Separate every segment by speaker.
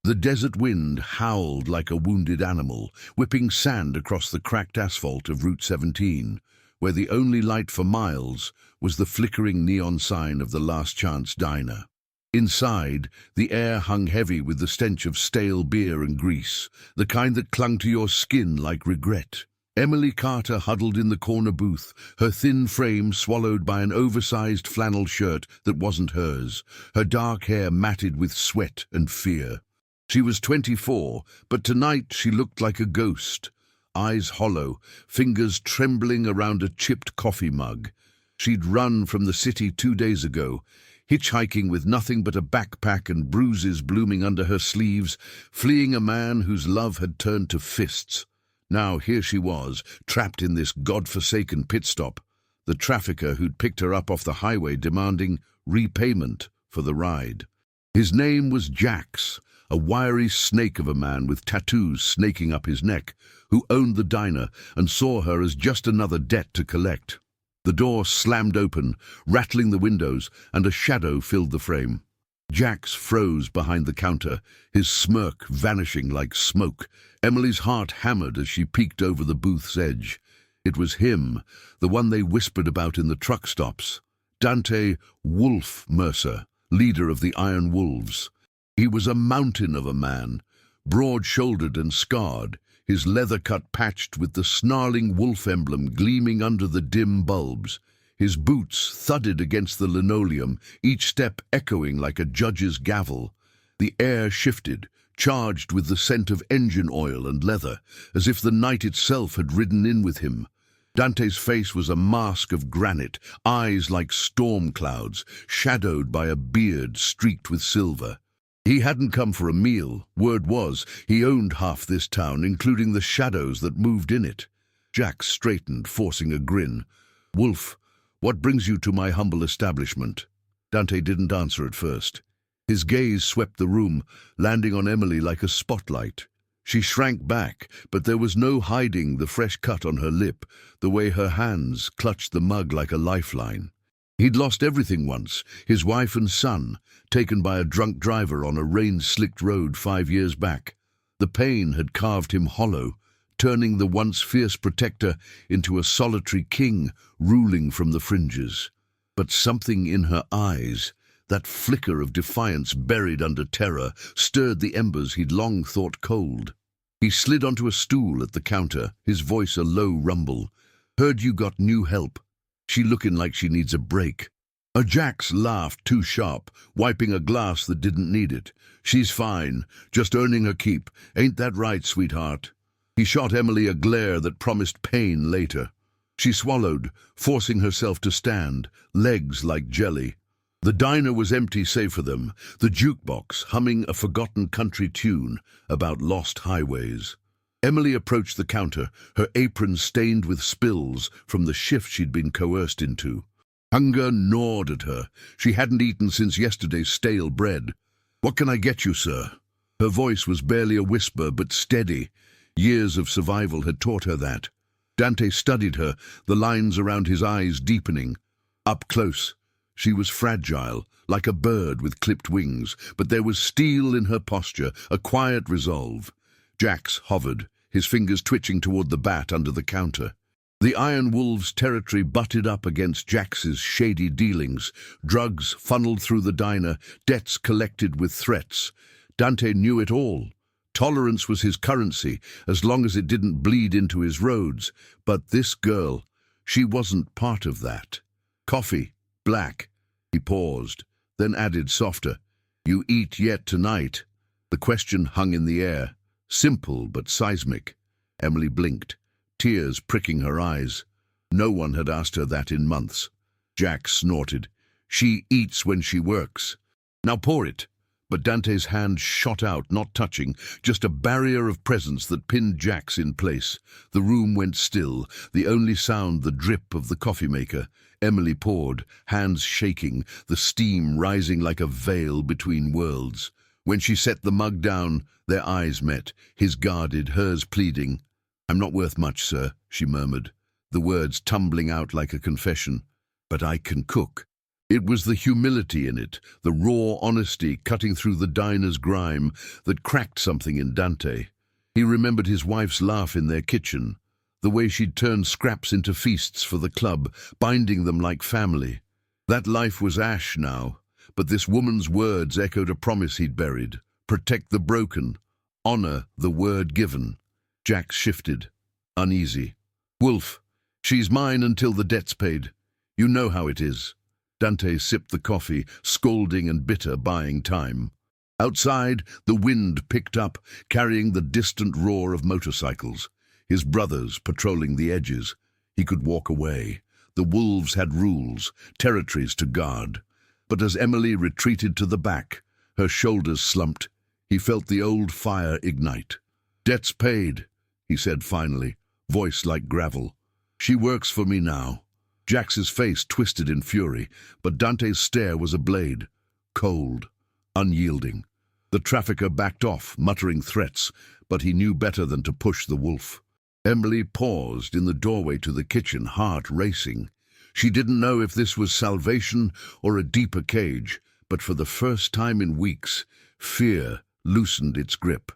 Speaker 1: The desert wind howled like a wounded animal, whipping sand across the cracked asphalt of Route 17, where the only light for miles was the flickering neon sign of the Last Chance Diner. Inside, the air hung heavy with the stench of stale beer and grease, the kind that clung to your skin like regret. Emily Carter huddled in the corner booth, her thin frame swallowed by an oversized flannel shirt that wasn't hers, her dark hair matted with sweat and fear. She was 24, but tonight she looked like a ghost, eyes hollow, fingers trembling around a chipped coffee mug. She'd run from the city 2 days ago, hitchhiking with nothing but a backpack and bruises blooming under her sleeves, fleeing a man whose love had turned to fists. Now here she was, trapped in this god-forsaken pit stop, the trafficker who'd picked her up off the highway demanding repayment for the ride. His name was Jax, a wiry snake of a man with tattoos snaking up his neck, who owned the diner and saw her as just another debt to collect. The door slammed open, rattling the windows, and a shadow filled the frame. Jax froze behind the counter, his smirk vanishing like smoke. Emily's heart hammered as she peeked over the booth's edge. It was him, the one they whispered about in the truck stops. Dante "Wolf" Mercer, leader of the Iron Wolves. He was a mountain of a man, broad-shouldered and scarred, his leather cut patched with the snarling wolf emblem gleaming under the dim bulbs. His boots thudded against the linoleum, each step echoing like a judge's gavel. The air shifted, charged with the scent of engine oil and leather, as if the night itself had ridden in with him. Dante's face was a mask of granite, eyes like storm clouds, shadowed by a beard streaked with silver. He hadn't come for a meal. Word was, he owned half this town, including the shadows that moved in it. Jax straightened, forcing a grin. "Wolf, what brings you to my humble establishment?" Dante didn't answer at first. His gaze swept the room, landing on Emily like a spotlight. She shrank back, but there was no hiding the fresh cut on her lip, the way her hands clutched the mug like a lifeline. He'd lost everything once, his wife and son, taken by a drunk driver on a rain-slicked road 5 years back. The pain had carved him hollow, turning the once fierce protector into a solitary king ruling from the fringes. But something in her eyes, that flicker of defiance buried under terror, stirred the embers he'd long thought cold. He slid onto a stool at the counter, his voice a low rumble. "Heard you got new help. She looking like she needs a break." Jax laughed too sharp, wiping a glass that didn't need it. "She's fine, just earning her keep. Ain't that right, sweetheart?" He shot Emily a glare that promised pain later. She swallowed, forcing herself to stand, legs like jelly. The diner was empty save for them, the jukebox humming a forgotten country tune about lost highways. Emily approached the counter, her apron stained with spills from the shift she'd been coerced into. Hunger gnawed at her. She hadn't eaten since yesterday's stale bread. "What can I get you, sir?" Her voice was barely a whisper, but steady. Years of survival had taught her that. Dante studied her, the lines around his eyes deepening. Up close, she was fragile, like a bird with clipped wings, but there was steel in her posture, a quiet resolve. Jax hovered, his fingers twitching toward the bat under the counter. The Iron Wolves' territory butted up against Jax's shady dealings. Drugs funneled through the diner, debts collected with threats. Dante knew it all. Tolerance was his currency, as long as it didn't bleed into his roads. But this girl, she wasn't part of that. "Coffee, black." He paused, then added softer, "You eat yet tonight?" The question hung in the air, simple but seismic. Emily blinked, tears pricking her eyes. No one had asked her that in months. Jax snorted. "She eats when she works. Now pour it." But Dante's hand shot out, not touching, just a barrier of presence that pinned Jax in place. The room went still, the only sound the drip of the coffee maker. Emily poured, hands shaking, the steam rising like a veil between worlds. When she set the mug down, their eyes met, his guarded, hers pleading. "I'm not worth much, sir," she murmured, the words tumbling out like a confession. "But I can cook." It was the humility in it, the raw honesty cutting through the diner's grime, that cracked something in Dante. He remembered his wife's laugh in their kitchen, the way she'd turned scraps into feasts for the club, binding them like family. That life was ash now, but this woman's words echoed a promise he'd buried. Protect the broken. Honor the word given. Jack shifted, uneasy. Wolf, she's mine until the debt's paid. You know how it is. Dante sipped the coffee, scolding and bitter, buying time. Outside, the wind picked up, carrying the distant roar of motorcycles. His brothers patrolling the edges. He could walk away. The wolves had rules, territories to guard. But as Emily retreated to the back, her shoulders slumped. He felt the old fire ignite. Debt's paid, he said finally, voice like gravel. She works for me now. Jax's face twisted in fury, but Dante's stare was a blade, cold, unyielding. The trafficker backed off, muttering threats, but he knew better than to push the wolf. Emily paused in the doorway to the kitchen, heart racing. She didn't know if this was salvation or a deeper cage, but for the first time in weeks, fear loosened its grip.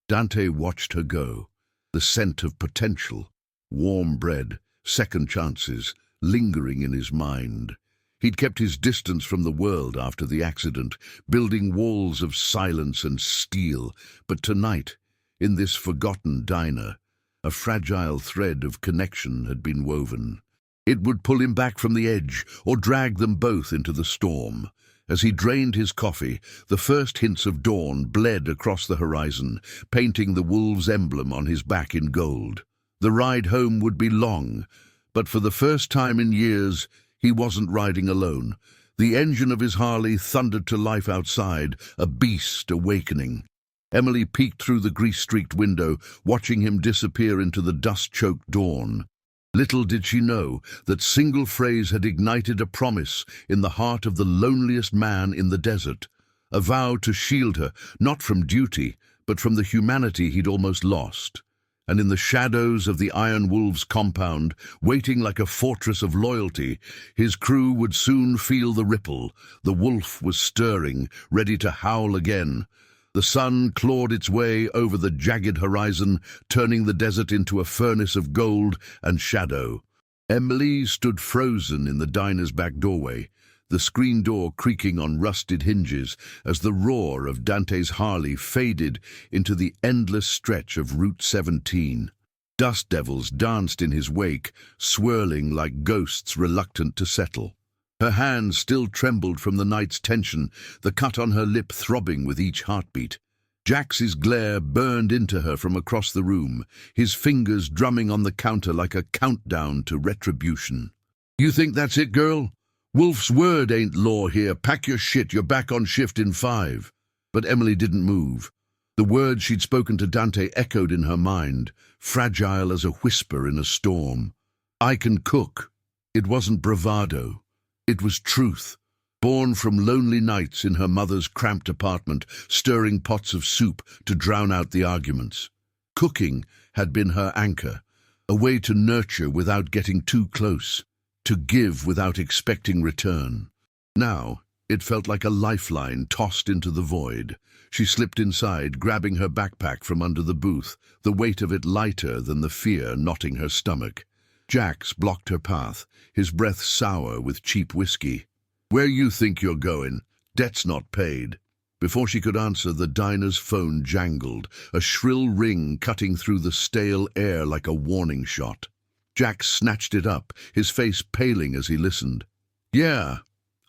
Speaker 1: Dante watched her go, the scent of potential, warm bread, second chances, lingering in his mind. He'd kept his distance from the world after the accident, building walls of silence and steel, but tonight, in this forgotten diner, a fragile thread of connection had been woven. It would pull him back from the edge, or drag them both into the storm. As he drained his coffee, the first hints of dawn bled across the horizon, painting the wolf's emblem on his back in gold. The ride home would be long, but for the first time in years, he wasn't riding alone. The engine of his Harley thundered to life outside, a beast awakening. Emily peeked through the grease-streaked window, watching him disappear into the dust-choked dawn. Little did she know that single phrase had ignited a promise in the heart of the loneliest man in the desert, a vow to shield her, not from duty, but from the humanity he'd almost lost. And in the shadows of the Iron Wolf's compound, waiting like a fortress of loyalty, his crew would soon feel the ripple. The wolf was stirring, ready to howl again. The sun clawed its way over the jagged horizon, turning the desert into a furnace of gold and shadow. Emily stood frozen in the diner's back doorway, the screen door creaking on rusted hinges as the roar of Dante's Harley faded into the endless stretch of Route 17. Dust devils danced in his wake, swirling like ghosts reluctant to settle. Her hands still trembled from the night's tension, the cut on her lip throbbing with each heartbeat. Jax's glare burned into her from across the room, his fingers drumming on the counter like a countdown to retribution. "You think that's it, girl? Wolf's word ain't law here. Pack your shit, you're back on shift in 5. But Emily didn't move. The words she'd spoken to Dante echoed in her mind, fragile as a whisper in a storm. "I can cook." It wasn't bravado. It was truth, born from lonely nights in her mother's cramped apartment, stirring pots of soup to drown out the arguments. Cooking had been her anchor, a way to nurture without getting too close, to give without expecting return. Now, it felt like a lifeline tossed into the void. She slipped inside, grabbing her backpack from under the booth, the weight of it lighter than the fear knotting her stomach. Jax blocked her path, his breath sour with cheap whiskey. "Where you think you're going? Debt's not paid." Before she could answer, the diner's phone jangled, a shrill ring cutting through the stale air like a warning shot. Jax snatched it up, his face paling as he listened. "Yeah,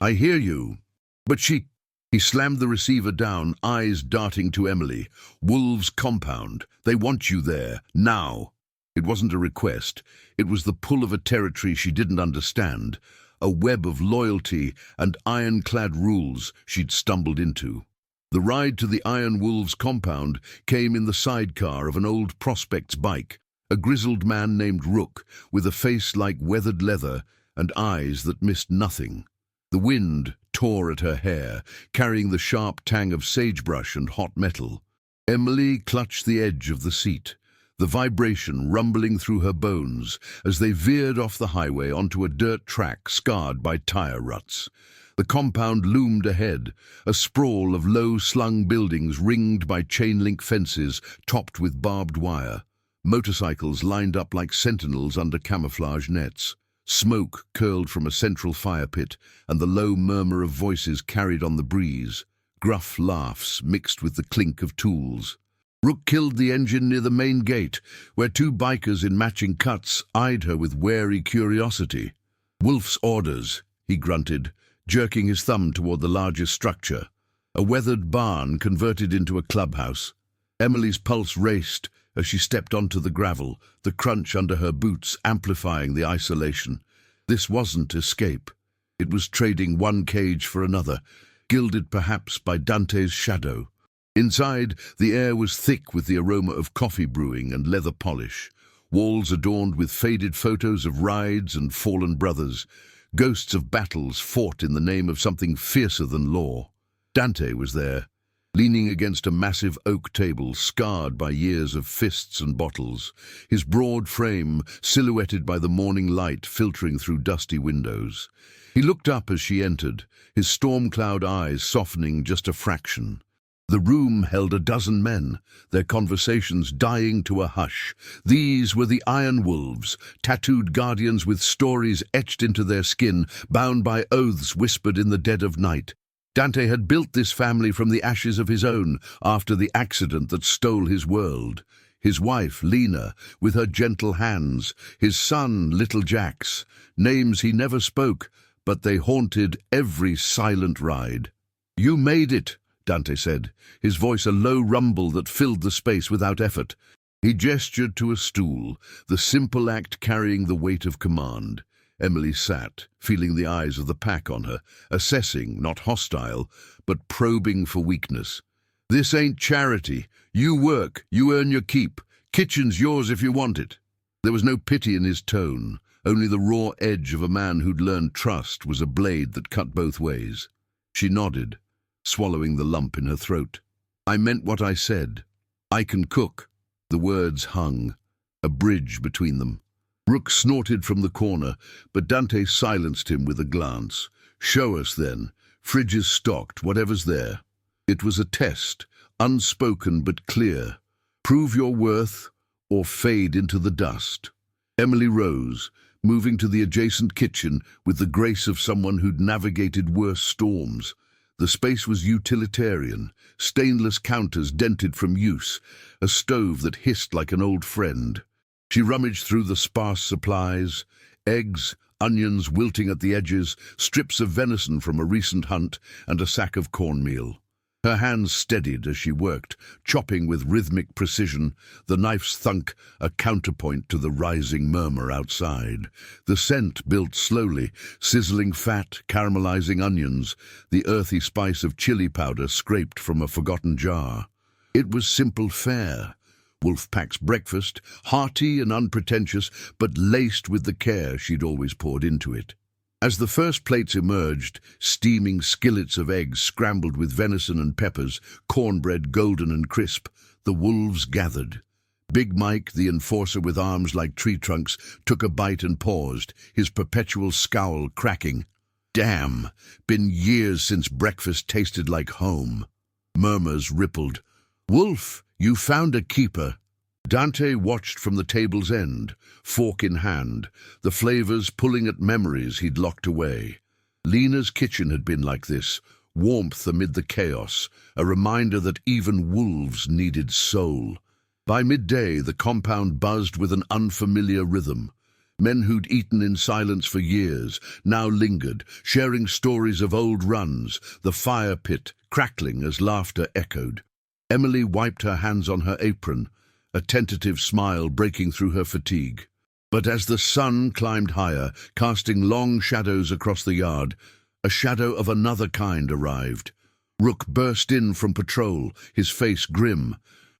Speaker 1: I hear you. But she—" He slammed the receiver down, eyes darting to Emily. "Wolves' compound. They want you there, now." It wasn't a request. It was the pull of a territory she didn't understand, a web of loyalty and ironclad rules she'd stumbled into. The ride to the Iron Wolves' compound came in the sidecar of an old prospect's bike, a grizzled man named Rook, with a face like weathered leather and eyes that missed nothing. The wind tore at her hair, carrying the sharp tang of sagebrush and hot metal. Emily clutched the edge of the seat, the vibration rumbling through her bones as they veered off the highway onto a dirt track scarred by tire ruts. The compound loomed ahead, a sprawl of low-slung buildings ringed by chain-link fences topped with barbed wire. Motorcycles lined up like sentinels under camouflage nets. Smoke curled from a central fire pit, and the low murmur of voices carried on the breeze. Gruff laughs mixed with the clink of tools. Rook killed the engine near the main gate, where two bikers in matching cuts eyed her with wary curiosity. "Wolf's orders," he grunted, jerking his thumb toward the largest structure. A weathered barn converted into a clubhouse. Emily's pulse raced as she stepped onto the gravel, the crunch under her boots amplifying the isolation. This wasn't escape. It was trading one cage for another, gilded perhaps by Dante's shadow. Inside, the air was thick with the aroma of coffee brewing and leather polish. Walls adorned with faded photos of rides and fallen brothers. Ghosts of battles fought in the name of something fiercer than law. Dante was there, leaning against a massive oak table scarred by years of fists and bottles, his broad frame silhouetted by the morning light filtering through dusty windows. He looked up as she entered, his storm-cloud eyes softening just a fraction. The room held a dozen men, their conversations dying to a hush. These were the Iron Wolves, tattooed guardians with stories etched into their skin, bound by oaths whispered in the dead of night. Dante had built this family from the ashes of his own after the accident that stole his world. His wife, Lena, with her gentle hands, his son, little Jax, names he never spoke, but they haunted every silent ride. "You made it," Dante said, his voice a low rumble that filled the space without effort. He gestured to a stool, the simple act carrying the weight of command. Emily sat, feeling the eyes of the pack on her, assessing, not hostile, but probing for weakness. "This ain't charity. You work, you earn your keep. Kitchen's yours if you want it." There was no pity in his tone, only the raw edge of a man who'd learned trust was a blade that cut both ways. She nodded, swallowing the lump in her throat. "I meant what I said. I can cook." The words hung, a bridge between them. Rook snorted from the corner, but Dante silenced him with a glance. "Show us, then. Fridge is stocked, whatever's there." It was a test, unspoken but clear. Prove your worth, or fade into the dust. Emily rose, moving to the adjacent kitchen with the grace of someone who'd navigated worse storms. The space was utilitarian, stainless counters dented from use, a stove that hissed like an old friend. She rummaged through the sparse supplies, eggs, onions wilting at the edges, strips of venison from a recent hunt, and a sack of cornmeal. Her hands steadied as she worked, chopping with rhythmic precision, the knife's thunk a counterpoint to the rising murmur outside. The scent built slowly, sizzling fat, caramelizing onions, the earthy spice of chili powder scraped from a forgotten jar. It was simple fare. Wolfpack's breakfast, hearty and unpretentious, but laced with the care she'd always poured into it. As the first plates emerged, steaming skillets of eggs scrambled with venison and peppers, cornbread golden and crisp, the wolves gathered. Big Mike, the enforcer with arms like tree trunks, took a bite and paused, his perpetual scowl cracking. "Damn, been years since breakfast tasted like home." Murmurs rippled. "Wolf, you found a keeper." Dante watched from the table's end, fork in hand, the flavors pulling at memories he'd locked away. Lena's kitchen had been like this, warmth amid the chaos, a reminder that even wolves needed soul. By midday, the compound buzzed with an unfamiliar rhythm. Men who'd eaten in silence for years now lingered, sharing stories of old runs, the fire pit crackling as laughter echoed. Emily wiped her hands on her apron, a tentative smile breaking through her fatigue. But as the sun climbed higher, casting long shadows across the yard, a shadow of another kind arrived. Rook burst in from patrol, his face grim.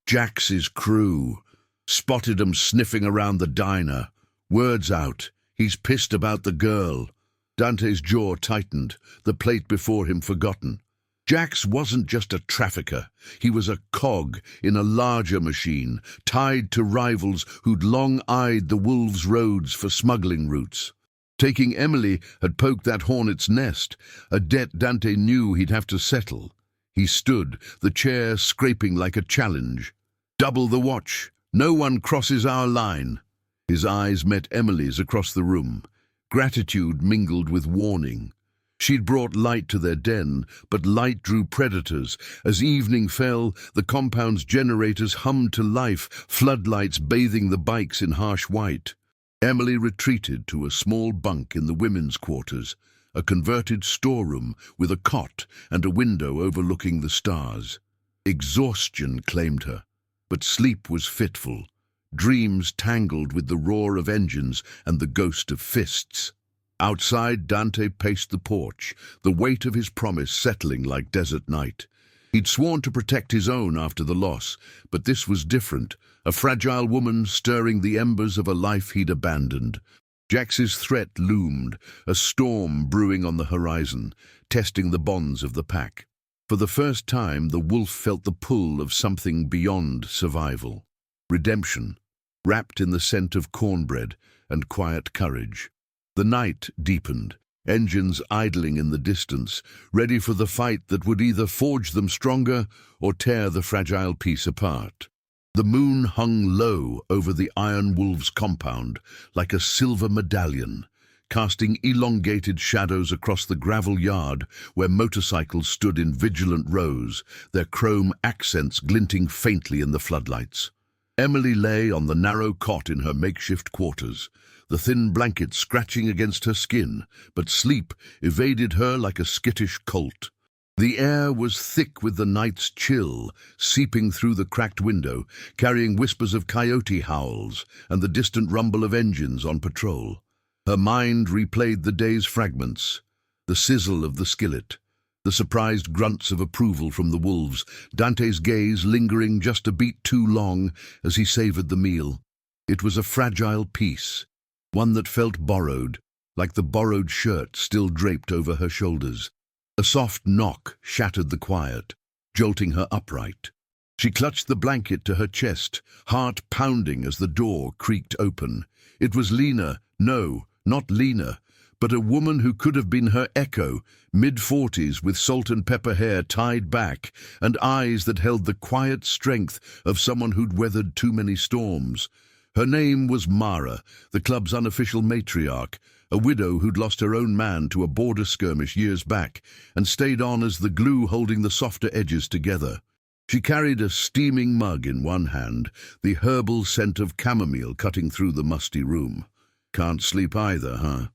Speaker 1: Jax's crew. Spotted 'em sniffing around the diner. Words out. He's pissed about the girl. Dante's jaw tightened, the plate before him forgotten. Jax wasn't just a trafficker. He was a cog in a larger machine, tied to rivals who'd long eyed the wolves' roads for smuggling routes. Taking Emily had poked that hornet's nest, a debt Dante knew he'd have to settle. He stood, the chair scraping like a challenge. "Double the watch. No one crosses our line." His eyes met Emily's across the room. Gratitude mingled with warning. She'd brought light to their den, but light drew predators. As evening fell, the compound's generators hummed to life, floodlights bathing the bikes in harsh white. Emily retreated to a small bunk in the women's quarters, a converted storeroom with a cot and a window overlooking the stars. Exhaustion claimed her, but sleep was fitful. Dreams tangled with the roar of engines and the ghost of fists. Outside, Dante paced the porch, the weight of his promise settling like desert night. He'd sworn to protect his own after the loss, but this was different, a fragile woman stirring the embers of a life he'd abandoned. Jax's threat loomed, a storm brewing on the horizon, testing the bonds of the pack. For the first time, the wolf felt the pull of something beyond survival. Redemption, wrapped in the scent of cornbread and quiet courage. The night deepened, engines idling in the distance, ready for the fight that would either forge them stronger or tear the fragile piece apart. The moon hung low over the Iron Wolves' compound, like a silver medallion, casting elongated shadows across the gravel yard where motorcycles stood in vigilant rows, their chrome accents glinting faintly in the floodlights. Emily lay on the narrow cot in her makeshift quarters, the thin blanket scratching against her skin, but sleep evaded her like a skittish colt. The air was thick with the night's chill, seeping through the cracked window, carrying whispers of coyote howls and the distant rumble of engines on patrol. Her mind replayed the day's fragments, the sizzle of the skillet, the surprised grunts of approval from the wolves, Dante's gaze lingering just a beat too long as he savored the meal. It was a fragile piece, one that felt borrowed, like the borrowed shirt still draped over her shoulders. A soft knock shattered the quiet, jolting her upright. She clutched the blanket to her chest, heart pounding as the door creaked open. It was Lena, no, not Lena, but a woman who could have been her echo, mid-40s with salt and pepper hair tied back and eyes that held the quiet strength of someone who'd weathered too many storms. Her name was Mara, the club's unofficial matriarch, a widow who'd lost her own man to a border skirmish years back and stayed on as the glue holding the softer edges together. She carried a steaming mug in one hand, the herbal scent of chamomile cutting through the musty room. "Can't sleep either, huh?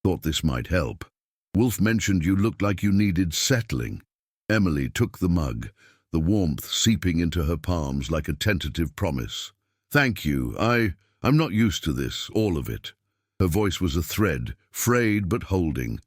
Speaker 1: Thought this might help. Wolf mentioned you looked like you needed settling." Emily took the mug, the warmth seeping into her palms like a tentative promise. "Thank you. I'm not used to this, all of it." Her voice was a thread, frayed but holding.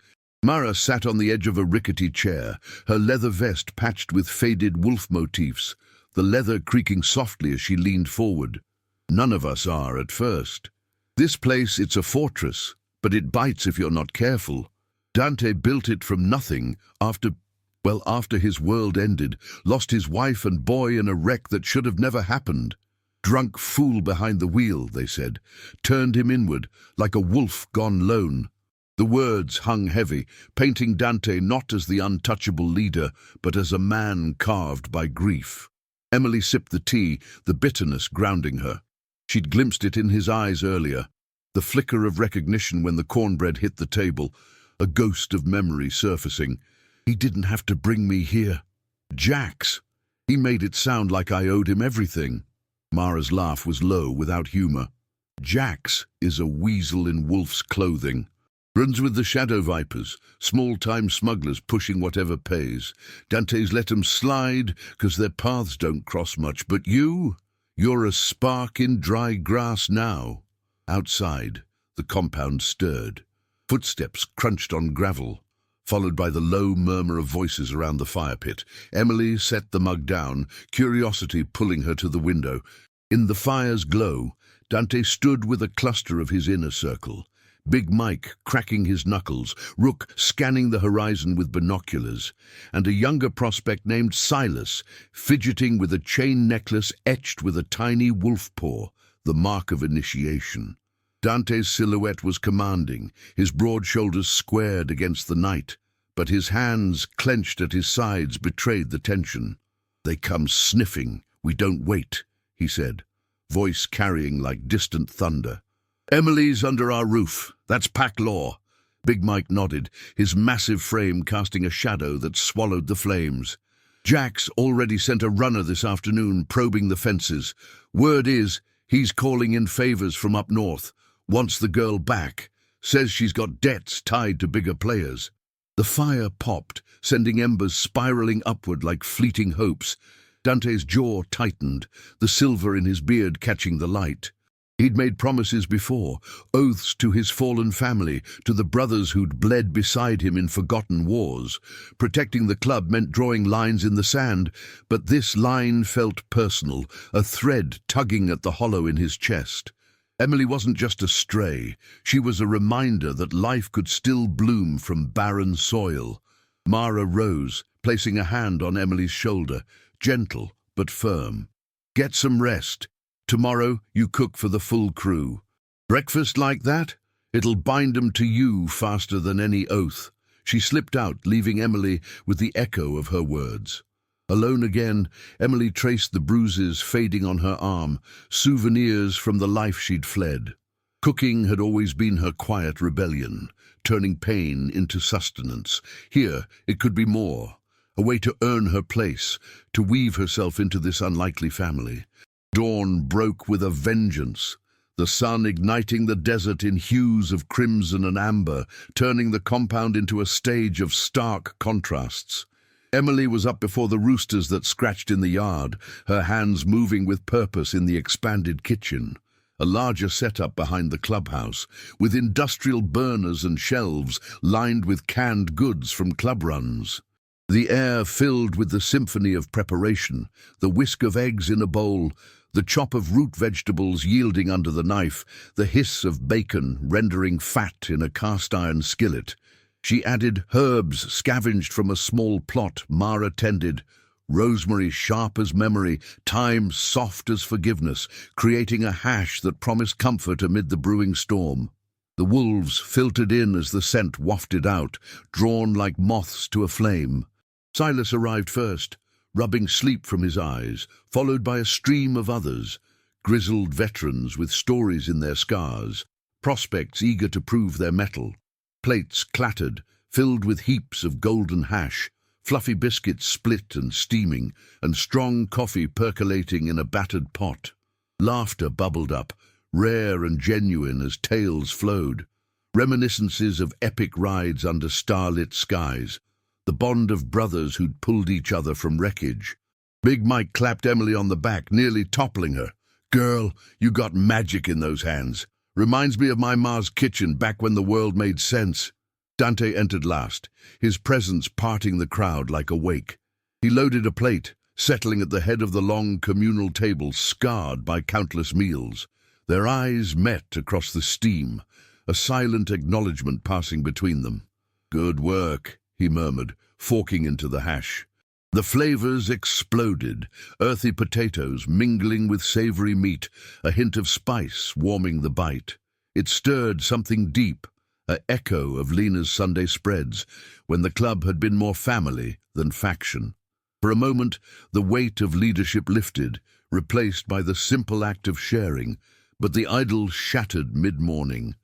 Speaker 1: Mara sat on the edge of a rickety chair, her leather vest patched with faded wolf motifs, the leather creaking softly as she leaned forward. "None of us are at first. This place, it's a fortress, but it bites if you're not careful. Dante built it from nothing after his world ended, lost his wife and boy in a wreck that should have never happened. Drunk fool behind the wheel," they said, turned him inward, like a wolf gone lone. The words hung heavy, painting Dante not as the untouchable leader, but as a man carved by grief. Emily sipped the tea, the bitterness grounding her. She'd glimpsed it in his eyes earlier, the flicker of recognition when the cornbread hit the table, a ghost of memory surfacing. "He didn't have to bring me here. Jax. He made it sound like I owed him everything." Mara's laugh was low, without humor. "Jax is a weasel in wolf's clothing. Runs with the shadow vipers, small-time smugglers pushing whatever pays. Dante's let 'em slide, 'cause their paths don't cross much. But you're a spark in dry grass now." Outside, the compound stirred. Footsteps crunched on gravel, followed by the low murmur of voices around the fire pit. Emily set the mug down, curiosity pulling her to the window. In the fire's glow, Dante stood with a cluster of his inner circle. Big Mike cracking his knuckles, Rook scanning the horizon with binoculars, and a younger prospect named Silas, fidgeting with a chain necklace etched with a tiny wolf paw, the mark of initiation. Dante's silhouette was commanding, his broad shoulders squared against the night, but his hands, clenched at his sides, betrayed the tension. "They come sniffing. We don't wait," he said, voice carrying like distant thunder. "Emily's under our roof. That's pack law." Big Mike nodded, his massive frame casting a shadow that swallowed the flames. "Jack's already sent a runner this afternoon probing the fences. Word is, he's calling in favors from up north. Wants the girl back. Says she's got debts tied to bigger players." The fire popped, sending embers spiraling upward like fleeting hopes. Dante's jaw tightened, the silver in his beard catching the light. He'd made promises before, oaths to his fallen family, to the brothers who'd bled beside him in forgotten wars. Protecting the club meant drawing lines in the sand, but this line felt personal, a thread tugging at the hollow in his chest. Emily wasn't just a stray, she was a reminder that life could still bloom from barren soil. Mara rose, placing a hand on Emily's shoulder, gentle but firm. "Get some rest. Tomorrow you cook for the full crew. Breakfast like that? It'll bind 'em to you faster than any oath." She slipped out, leaving Emily with the echo of her words. Alone again, Emily traced the bruises fading on her arm, souvenirs from the life she'd fled. Cooking had always been her quiet rebellion, turning pain into sustenance. Here, it could be more, a way to earn her place, to weave herself into this unlikely family. Dawn broke with a vengeance, the sun igniting the desert in hues of crimson and amber, turning the compound into a stage of stark contrasts. Emily was up before the roosters that scratched in the yard, her hands moving with purpose in the expanded kitchen. A larger setup behind the clubhouse, with industrial burners and shelves lined with canned goods from club runs. The air filled with the symphony of preparation, the whisk of eggs in a bowl, the chop of root vegetables yielding under the knife, the hiss of bacon rendering fat in a cast-iron skillet. She added herbs scavenged from a small plot Mara tended, rosemary sharp as memory, thyme soft as forgiveness, creating a hash that promised comfort amid the brewing storm. The wolves filtered in as the scent wafted out, drawn like moths to a flame. Silas arrived first, rubbing sleep from his eyes, followed by a stream of others, grizzled veterans with stories in their scars, prospects eager to prove their mettle. Plates clattered, filled with heaps of golden hash, fluffy biscuits split and steaming, and strong coffee percolating in a battered pot. Laughter bubbled up, rare and genuine as tales flowed, reminiscences of epic rides under starlit skies, the bond of brothers who'd pulled each other from wreckage. Big Mike clapped Emily on the back, nearly toppling her. "Girl, you got magic in those hands. Reminds me of my ma's kitchen back when the world made sense." Dante entered last, his presence parting the crowd like a wake. He loaded a plate, settling at the head of the long communal table scarred by countless meals. Their eyes met across the steam, a silent acknowledgement passing between them. "Good work," he murmured, forking into the hash. The flavors exploded, earthy potatoes mingling with savory meat, a hint of spice warming the bite. It stirred something deep, an echo of Lena's Sunday spreads, when the club had been more family than faction. For a moment, the weight of leadership lifted, replaced by the simple act of sharing, but the idol shattered mid-morning.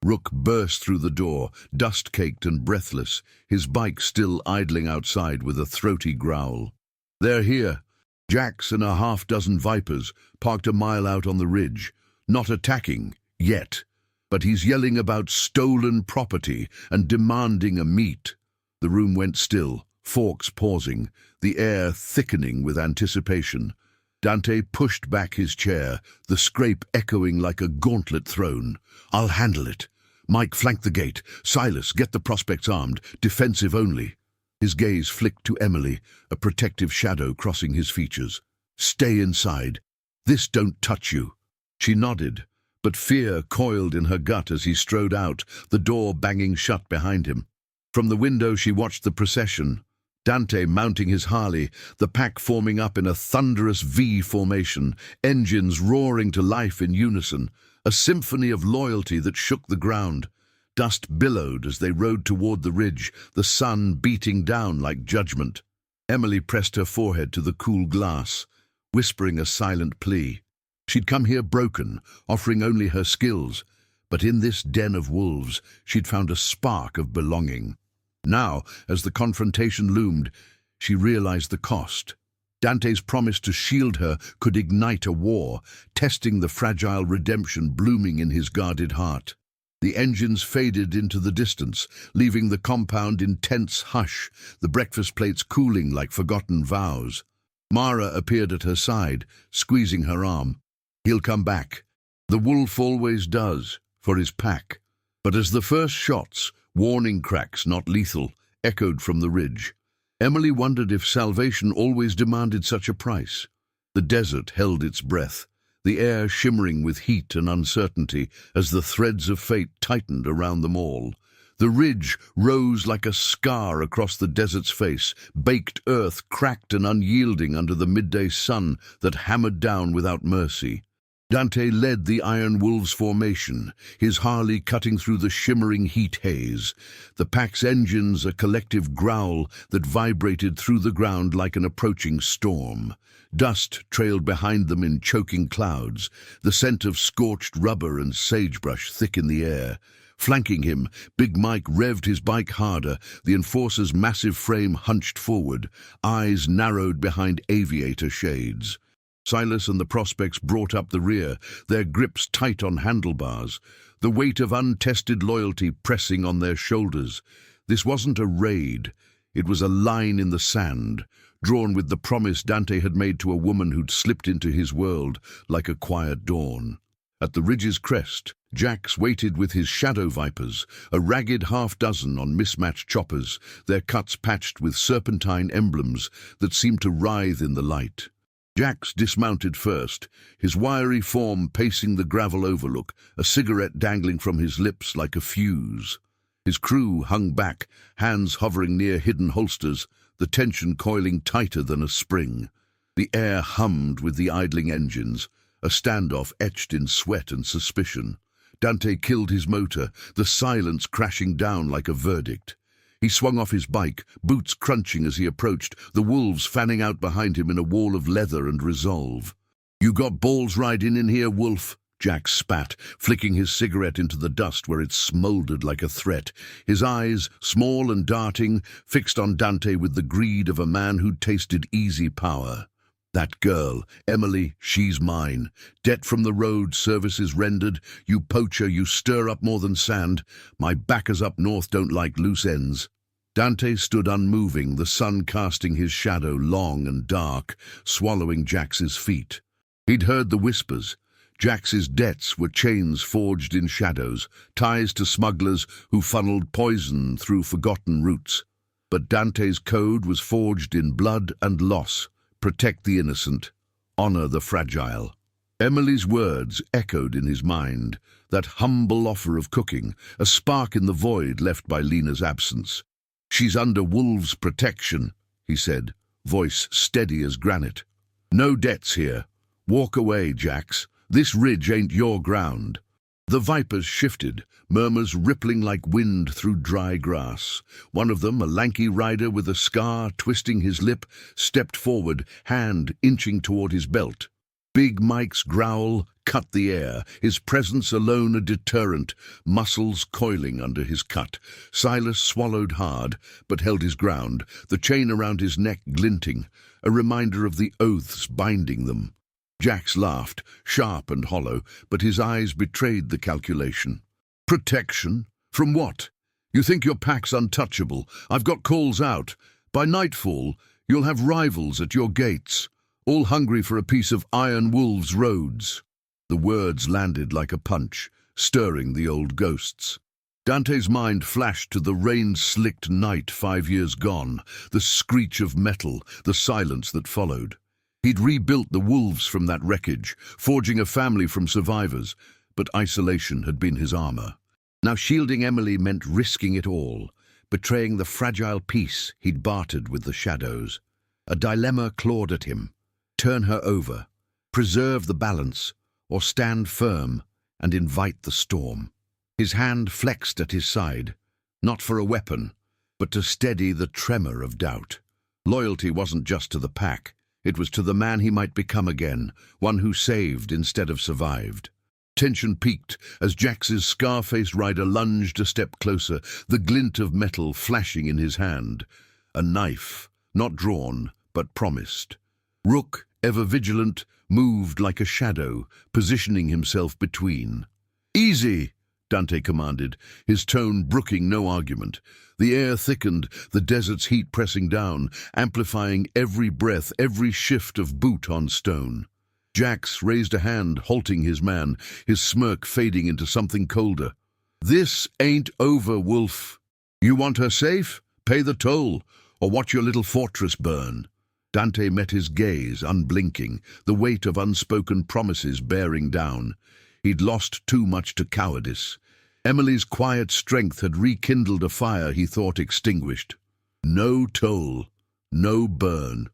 Speaker 1: Rook burst through the door, dust-caked and breathless, his bike still idling outside with a throaty growl. "They're here." Jax and a half-dozen vipers parked a mile out on the ridge, not attacking, yet, but he's yelling about stolen property and demanding a meet. The room went still, Forks pausing, the air thickening with anticipation. Dante pushed back his chair, the scrape echoing like a gauntlet thrown. "I'll handle it. Mike, flank the gate. Silas, get the prospects armed, defensive only." His gaze flicked to Emily, a protective shadow crossing his features. "Stay inside. This don't touch you." She nodded, but fear coiled in her gut as he strode out, the door banging shut behind him. From the window she watched the procession, Dante mounting his Harley, the pack forming up in a thunderous V formation, engines roaring to life in unison, a symphony of loyalty that shook the ground. Dust billowed as they rode toward the ridge, the sun beating down like judgment. Emily pressed her forehead to the cool glass, whispering a silent plea. She'd come here broken, offering only her skills, but in this den of wolves she'd found a spark of belonging. Now, as the confrontation loomed, she realized the cost. Dante's promise to shield her could ignite a war, testing the fragile redemption blooming in his guarded heart. The engines faded into the distance, leaving the compound in tense hush, the breakfast plates cooling like forgotten vows. Mara appeared at her side, squeezing her arm. He'll come back. The wolf always does, for his pack. But as the first shots, warning cracks not lethal, echoed from the ridge, Emily wondered if salvation always demanded such a price. The desert held its breath, the air shimmering with heat and uncertainty as the threads of fate tightened around them all. The ridge rose like a scar across the desert's face, baked earth cracked and unyielding under the midday sun that hammered down without mercy. Dante led the Iron Wolves formation, his Harley cutting through the shimmering heat haze, the pack's engines a collective growl that vibrated through the ground like an approaching storm. Dust trailed behind them in choking clouds, the scent of scorched rubber and sagebrush thick in the air. Flanking him, Big Mike revved his bike harder, the enforcer's massive frame hunched forward, eyes narrowed behind aviator shades. Silas and the prospects brought up the rear, their grips tight on handlebars, the weight of untested loyalty pressing on their shoulders. This wasn't a raid, it was a line in the sand, drawn with the promise Dante had made to a woman who'd slipped into his world like a quiet dawn. At the ridge's crest, Jax waited with his shadow vipers, a ragged half-dozen on mismatched choppers, their cuts patched with serpentine emblems that seemed to writhe in the light. Jax dismounted first, his wiry form pacing the gravel overlook, a cigarette dangling from his lips like a fuse. His crew hung back, hands hovering near hidden holsters, the tension coiling tighter than a spring. The air hummed with the idling engines, a standoff etched in sweat and suspicion. Dante killed his motor, the silence crashing down like a verdict. He swung off his bike, boots crunching as he approached, the wolves fanning out behind him in a wall of leather and resolve. "You got balls riding in here, wolf?" Jack spat, flicking his cigarette into the dust where it smoldered like a threat, his eyes, small and darting, fixed on Dante with the greed of a man who'd tasted easy power. "That girl, Emily, she's mine. Debt from the road, services rendered. You poacher, you stir up more than sand. My backers up north don't like loose ends." Dante stood unmoving, the sun casting his shadow long and dark, swallowing Jax's feet. He'd heard the whispers. Jax's debts were chains forged in shadows, ties to smugglers who funneled poison through forgotten routes. But Dante's code was forged in blood and loss. Protect the innocent, honor the fragile. Emily's words echoed in his mind, that humble offer of cooking, a spark in the void left by Lena's absence. "She's under wolves' protection," he said, voice steady as granite. "No debts here. Walk away, Jax. This ridge ain't your ground." The vipers shifted, murmurs rippling like wind through dry grass. One of them, a lanky rider with a scar twisting his lip, stepped forward, hand inching toward his belt. Big Mike's growl cut the air, his presence alone a deterrent, muscles coiling under his cut. Silas swallowed hard, but held his ground, the chain around his neck glinting, a reminder of the oaths binding them. Jax laughed, sharp and hollow, but his eyes betrayed the calculation. "Protection? From what? You think your pack's untouchable? I've got calls out. By nightfall, you'll have rivals at your gates, all hungry for a piece of Iron Wolves' roads." The words landed like a punch, stirring the old ghosts. Dante's mind flashed to the rain-slicked night 5 years gone, the screech of metal, the silence that followed. He'd rebuilt the wolves from that wreckage, forging a family from survivors, but isolation had been his armor. Now shielding Emily meant risking it all. betraying the fragile peace he'd bartered with the shadows. A dilemma clawed at him. Turn her over, preserve the balance, or stand firm and invite the storm. His hand flexed at his side, not for a weapon, but to steady the tremor of doubt. Loyalty wasn't just to the pack, it was to the man he might become again, one who saved instead of survived. Tension peaked as Jax's scar-faced rider lunged a step closer, the glint of metal flashing in his hand. A knife, not drawn, but promised. Rook, ever vigilant, moved like a shadow, positioning himself between. "Easy!" Dante commanded, his tone brooking no argument. The air thickened, the desert's heat pressing down, amplifying every breath, every shift of boot on stone. Jax raised a hand, halting his man, his smirk fading into something colder. "This ain't over, Wolf. You want her safe? Pay the toll, or watch your little fortress burn." Dante met his gaze, unblinking, the weight of unspoken promises bearing down. He'd lost too much to cowardice. Emily's quiet strength had rekindled a fire he thought extinguished. No toll, no burn.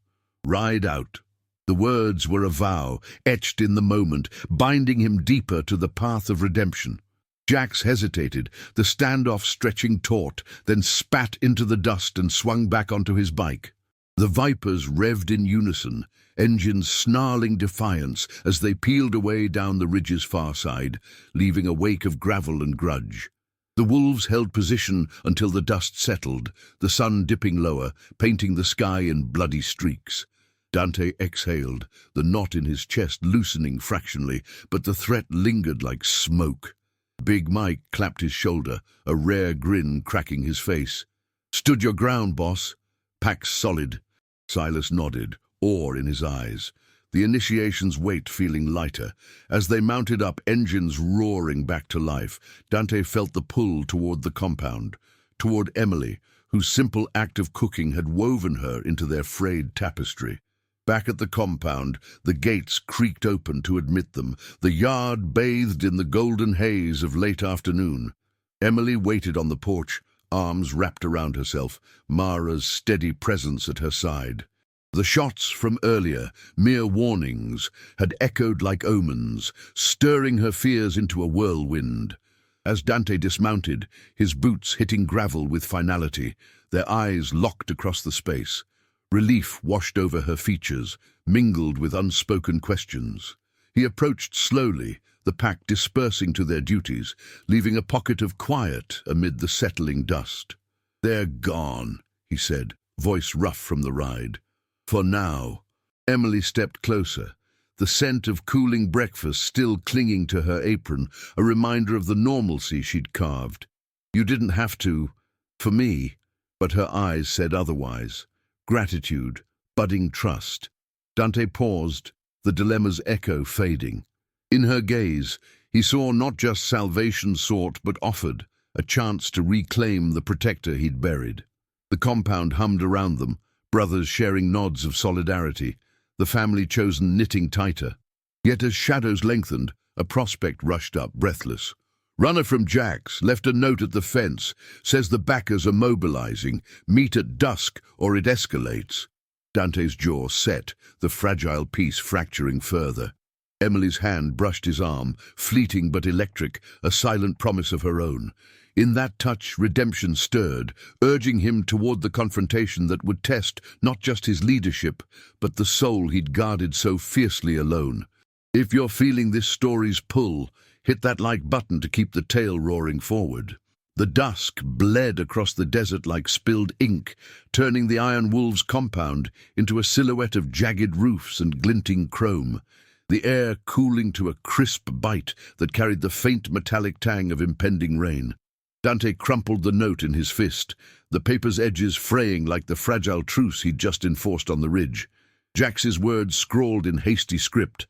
Speaker 1: Ride out. The words were a vow, etched in the moment, binding him deeper to the path of redemption. Jax hesitated, the standoff stretching taut, then spat into the dust and swung back onto his bike. The Vipers revved in unison, engines snarling defiance as they peeled away down the ridge's far side, leaving a wake of gravel and grudge. The wolves held position until the dust settled, the sun dipping lower, painting the sky in bloody streaks. Dante exhaled, the knot in his chest loosening fractionally, but the threat lingered like smoke. Big Mike clapped his shoulder, a rare grin cracking his face. "Stood your ground, boss." "Pack's solid." Silas nodded, awe in his eyes, the initiation's weight feeling lighter. As they mounted up, engines roaring back to life, Dante felt the pull toward the compound, toward Emily, whose simple act of cooking had woven her into their frayed tapestry. Back at the compound, the gates creaked open to admit them, the yard bathed in the golden haze of late afternoon. Emily waited on the porch, arms wrapped around herself, Mara's steady presence at her side. The shots from earlier, mere warnings, had echoed like omens, stirring her fears into a whirlwind. As Dante dismounted, his boots hitting gravel with finality, their eyes locked across the space. Relief washed over her features, mingled with unspoken questions. He approached slowly, the pack dispersing to their duties, leaving a pocket of quiet amid the settling dust. "They're gone," he said, voice rough from the ride. "For now." Emily stepped closer, the scent of cooling breakfast still clinging to her apron, a reminder of the normalcy she'd carved. "You didn't have to, for me," but her eyes said otherwise. Gratitude, budding trust. Dante paused, the dilemma's echo fading. In her gaze, he saw not just salvation sought but offered, a chance to reclaim the protector he'd buried. The compound hummed around them, brothers sharing nods of solidarity, the family chosen knitting tighter. Yet as shadows lengthened, a prospect rushed up, breathless. "Runner from Jax, left a note at the fence, says the backers are mobilizing, meet at dusk or it escalates." Dante's jaw set, the fragile piece fracturing further. Emily's hand brushed his arm, fleeting but electric, a silent promise of her own. In that touch, redemption stirred, urging him toward the confrontation that would test not just his leadership, but the soul he'd guarded so fiercely alone. If you're feeling this story's pull, hit that like button to keep the tale roaring forward. The dusk bled across the desert like spilled ink, turning the Iron Wolves compound into a silhouette of jagged roofs and glinting chrome, the air cooling to a crisp bite that carried the faint metallic tang of impending rain. Dante crumpled the note in his fist, the paper's edges fraying like the fragile truce he'd just enforced on the ridge. Jax's words scrawled in hasty script.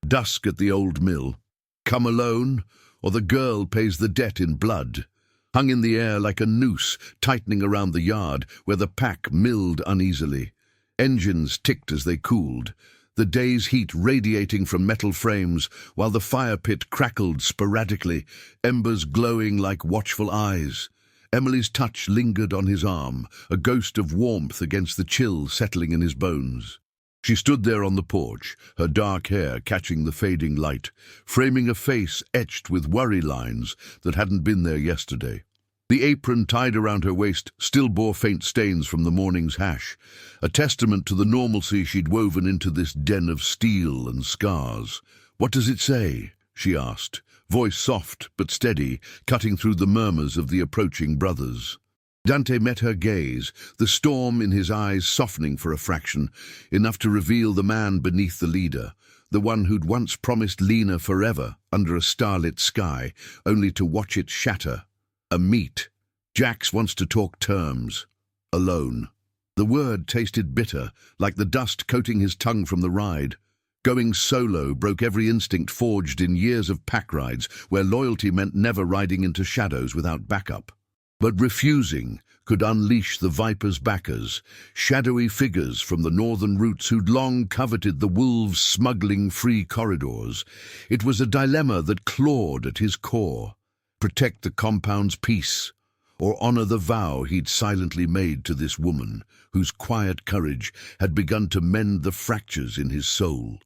Speaker 1: "Dusk at the old mill. Come alone, or the girl pays the debt in blood," hung in the air like a noose, tightening around the yard where the pack milled uneasily. Engines ticked as they cooled, the day's heat radiating from metal frames while the fire pit crackled sporadically, embers glowing like watchful eyes. Emily's touch lingered on his arm, a ghost of warmth against the chill settling in his bones. She stood there on the porch, her dark hair catching the fading light, framing a face etched with worry lines that hadn't been there yesterday. The apron tied around her waist still bore faint stains from the morning's hash, a testament to the normalcy she'd woven into this den of steel and scars. "What does it say?" she asked, voice soft but steady, cutting through the murmurs of the approaching brothers. Dante met her gaze, the storm in his eyes softening for a fraction, enough to reveal the man beneath the leader, the one who'd once promised Lena forever under a starlit sky, only to watch it shatter. A meet. Jax wants to talk terms. Alone. The word tasted bitter, like the dust coating his tongue from the ride. Going solo broke every instinct forged in years of pack rides, where loyalty meant never riding into shadows without backup. But refusing could unleash the Viper's backers, shadowy figures from the northern routes who'd long coveted the wolves' smuggling free corridors. It was a dilemma that clawed at his core. Protect the compound's peace, or honor the vow he'd silently made to this woman, whose quiet courage had begun to mend the fractures in his soul.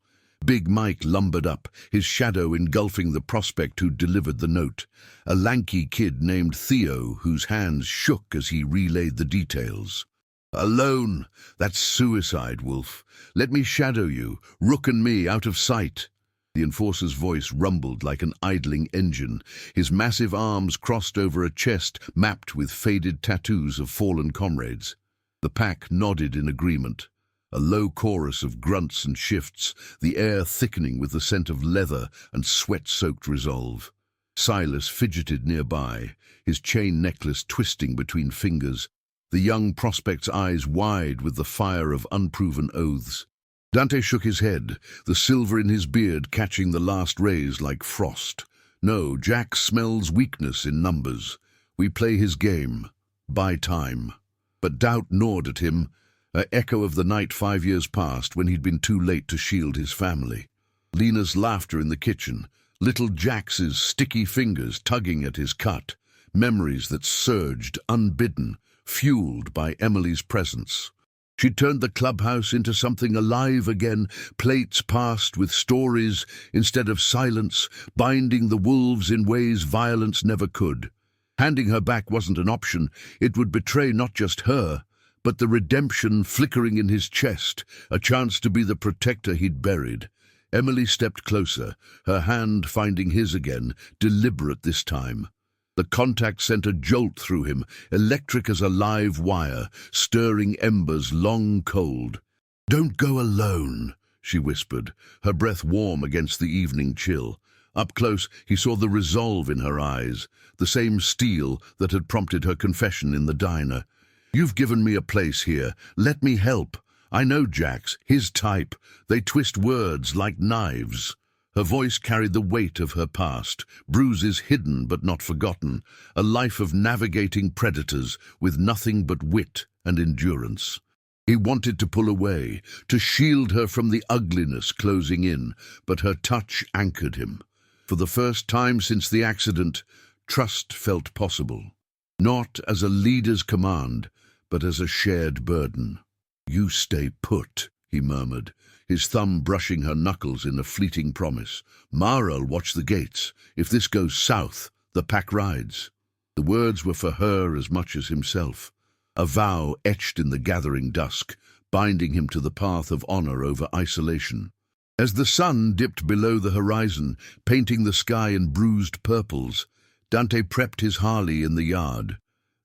Speaker 1: Big Mike lumbered up, his shadow engulfing the prospect who'd delivered the note, a lanky kid named Theo whose hands shook as he relayed the details. "Alone, that's suicide, Wolf. Let me shadow you, Rook and me, out of sight." The enforcer's voice rumbled like an idling engine, his massive arms crossed over a chest mapped with faded tattoos of fallen comrades. The pack nodded in agreement. A low chorus of grunts and shifts, the air thickening with the scent of leather and sweat-soaked resolve. Silas fidgeted nearby, his chain necklace twisting between fingers, the young prospect's eyes wide with the fire of unproven oaths. Dante shook his head, the silver in his beard catching the last rays like frost. "No, Jack smells weakness in numbers. We play his game. Buy time." But doubt gnawed at him, an echo of the night 5 years past when he'd been too late to shield his family. Lena's laughter in the kitchen, little Jax's sticky fingers tugging at his cut, memories that surged unbidden, fueled by Emily's presence. She'd turned the clubhouse into something alive again, plates passed with stories instead of silence, binding the wolves in ways violence never could. Handing her back wasn't an option. It would betray not just her, but the redemption flickering in his chest, a chance to be the protector he'd buried. Emily stepped closer, her hand finding his again, deliberate this time. The contact sent a jolt through him, electric as a live wire, stirring embers long cold. "Don't go alone," she whispered, her breath warm against the evening chill. Up close, he saw the resolve in her eyes, the same steel that had prompted her confession in the diner. "You've given me a place here. Let me help. I know Jax, his type. They twist words like knives." Her voice carried the weight of her past, bruises hidden but not forgotten, a life of navigating predators with nothing but wit and endurance. He wanted to pull away, to shield her from the ugliness closing in, but her touch anchored him. For the first time since the accident, trust felt possible. Not as a leader's command, but as a shared burden. "You stay put," he murmured, his thumb brushing her knuckles in a fleeting promise. "Mara'll watch the gates. If this goes south, the pack rides." The words were for her as much as himself. A vow etched in the gathering dusk, binding him to the path of honor over isolation. As the sun dipped below the horizon, painting the sky in bruised purples, Dante prepped his Harley in the yard.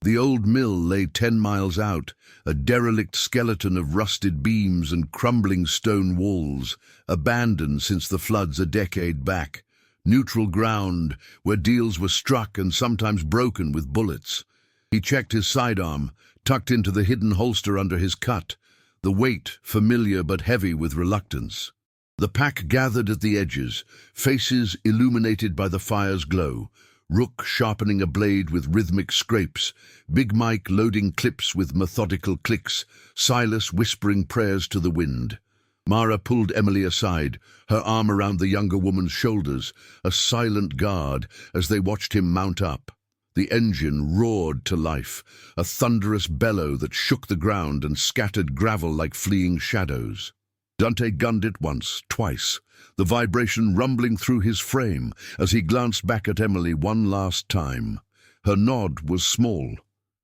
Speaker 1: The old mill lay 10 miles out, a derelict skeleton of rusted beams and crumbling stone walls, abandoned since the floods a decade back. Neutral ground, where deals were struck and sometimes broken with bullets. He checked his sidearm, tucked into the hidden holster under his cut, the weight familiar but heavy with reluctance. The pack gathered at the edges, faces illuminated by the fire's glow, Rook sharpening a blade with rhythmic scrapes, Big Mike loading clips with methodical clicks, Silas whispering prayers to the wind. Mara pulled Emily aside, her arm around the younger woman's shoulders, a silent guard as they watched him mount up. The engine roared to life, a thunderous bellow that shook the ground and scattered gravel like fleeing shadows. Dante gunned it once, twice, the vibration rumbling through his frame as he glanced back at Emily one last time. Her nod was small,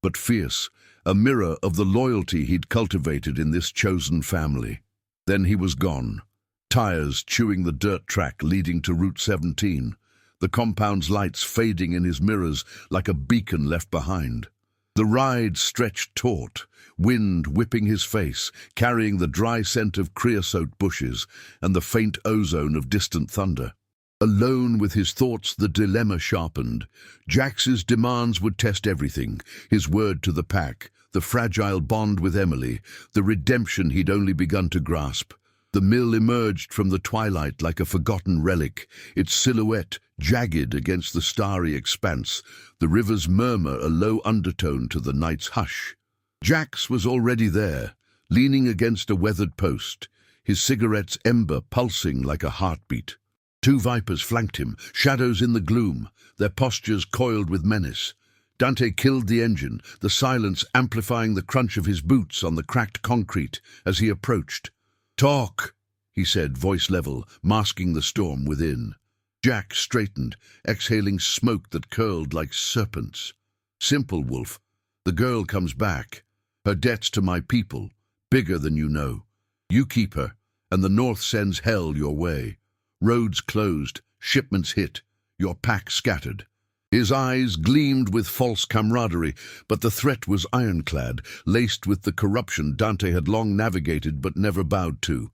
Speaker 1: but fierce, a mirror of the loyalty he'd cultivated in this chosen family. Then he was gone, tires chewing the dirt track leading to Route 17, the compound's lights fading in his mirrors like a beacon left behind. The ride stretched taut, wind whipping his face, carrying the dry scent of creosote bushes and the faint ozone of distant thunder. Alone with his thoughts, the dilemma sharpened. Jax's demands would test everything, his word to the pack, the fragile bond with Emily, the redemption he'd only begun to grasp. The mill emerged from the twilight like a forgotten relic, its silhouette jagged against the starry expanse, the river's murmur a low undertone to the night's hush. Jax was already there, leaning against a weathered post, his cigarette's ember pulsing like a heartbeat. Two vipers flanked him, shadows in the gloom, their postures coiled with menace. Dante killed the engine, the silence amplifying the crunch of his boots on the cracked concrete as he approached. "Talk," he said, voice level, masking the storm within. Jack straightened, exhaling smoke that curled like serpents. "Simple, Wolf. The girl comes back. Her debt's to my people, bigger than you know. You keep her, and the North sends hell your way. Roads closed, shipments hit, your pack scattered." His eyes gleamed with false camaraderie, but the threat was ironclad, laced with the corruption Dante had long navigated but never bowed to.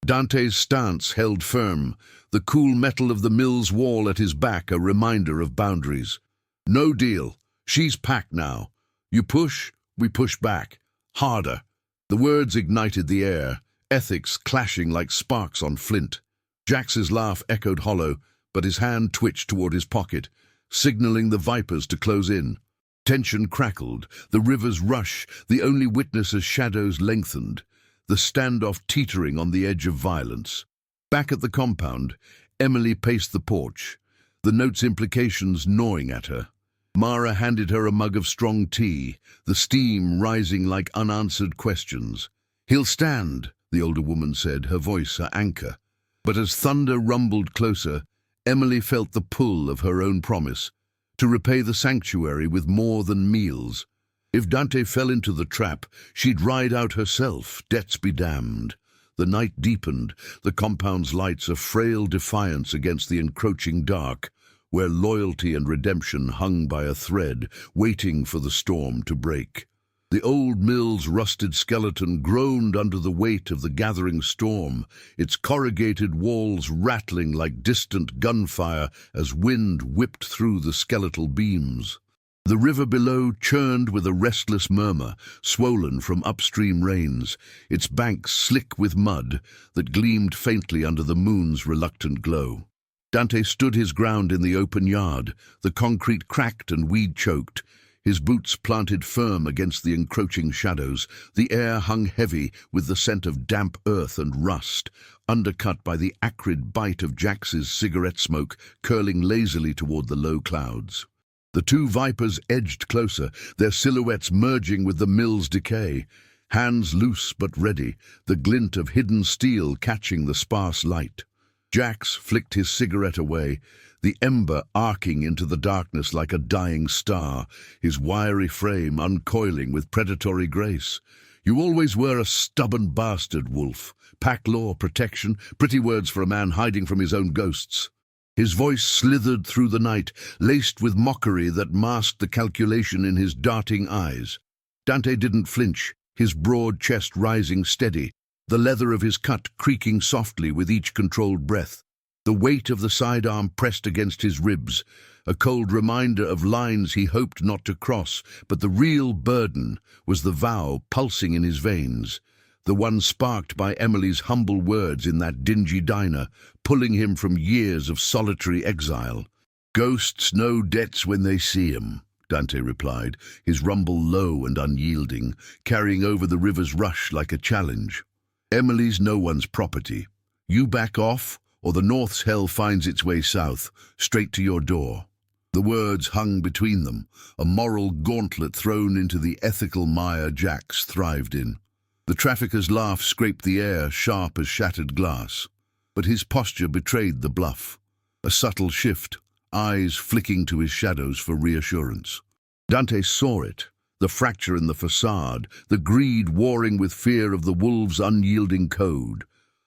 Speaker 1: Dante's stance held firm, the cool metal of the mill's wall at his back a reminder of boundaries. "No deal. She's packed now. You push, we push back. Harder." The words ignited the air, ethics clashing like sparks on flint. Jax's laugh echoed hollow, but his hand twitched toward his pocket, signaling the vipers to close in. Tension crackled, the river's rush, the only witness as shadows lengthened, the standoff teetering on the edge of violence. Back at the compound, Emily paced the porch, the note's implications gnawing at her. Mara handed her a mug of strong tea, the steam rising like unanswered questions. "He'll stand," the older woman said, her voice her anchor. But as thunder rumbled closer, Emily felt the pull of her own promise, to repay the sanctuary with more than meals. If Dante fell into the trap, she'd ride out herself, debts be damned. The night deepened, the compound's lights a frail defiance against the encroaching dark, where loyalty and redemption hung by a thread, waiting for the storm to break. The old mill's rusted skeleton groaned under the weight of the gathering storm, its corrugated walls rattling like distant gunfire as wind whipped through the skeletal beams. The river below churned with a restless murmur, swollen from upstream rains, its banks slick with mud that gleamed faintly under the moon's reluctant glow. Dante stood his ground in the open yard, the concrete cracked and weed-choked, his boots planted firm against the encroaching shadows. The air hung heavy with the scent of damp earth and rust, undercut by the acrid bite of Jax's cigarette smoke curling lazily toward the low clouds. The two vipers edged closer, their silhouettes merging with the mill's decay, hands loose but ready, the glint of hidden steel catching the sparse light. Jax flicked his cigarette away, the ember arcing into the darkness like a dying star, his wiry frame uncoiling with predatory grace. "You always were a stubborn bastard, Wolf. Pack law, protection, pretty words for a man hiding from his own ghosts." His voice slithered through the night, laced with mockery that masked the calculation in his darting eyes. Dante didn't flinch, his broad chest rising steady, the leather of his cut creaking softly with each controlled breath. The weight of the sidearm pressed against his ribs, a cold reminder of lines he hoped not to cross, but the real burden was the vow pulsing in his veins, the one sparked by Emily's humble words in that dingy diner, pulling him from years of solitary exile. "Ghosts know debts when they see 'em," Dante replied, his rumble low and unyielding, carrying over the river's rush like a challenge. "Emily's no one's property. You back off, or the North's hell finds its way south, straight to your door." The words hung between them, a moral gauntlet thrown into the ethical mire Jax thrived in. The trafficker's laugh scraped the air, sharp as shattered glass. But his posture betrayed the bluff. A subtle shift, eyes flicking to his shadows for reassurance. Dante saw it, the fracture in the facade, the greed warring with fear of the wolves' unyielding code.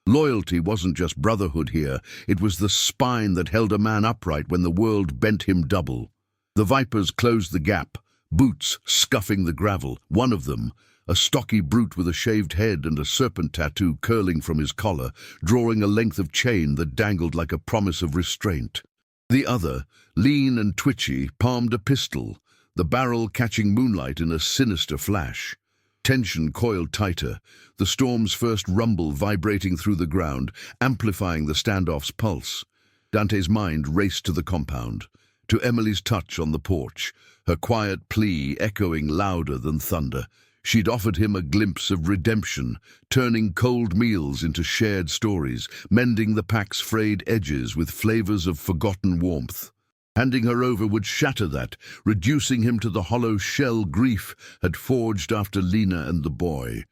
Speaker 1: Loyalty wasn't just brotherhood here, it was the spine that held a man upright when the world bent him double. The vipers closed the gap, boots scuffing the gravel. One of them, a stocky brute with a shaved head and a serpent tattoo curling from his collar, drawing a length of chain that dangled like a promise of restraint. The other, lean and twitchy, palmed a pistol, the barrel catching moonlight in a sinister flash. Tension coiled tighter, the storm's first rumble vibrating through the ground, amplifying the standoff's pulse. Dante's mind raced to the compound, to Emily's touch on the porch, her quiet plea echoing louder than thunder. She'd offered him a glimpse of redemption, turning cold meals into shared stories, mending the pack's frayed edges with flavors of forgotten warmth. Handing her over would shatter that, reducing him to the hollow shell grief had forged after Lena and the boy.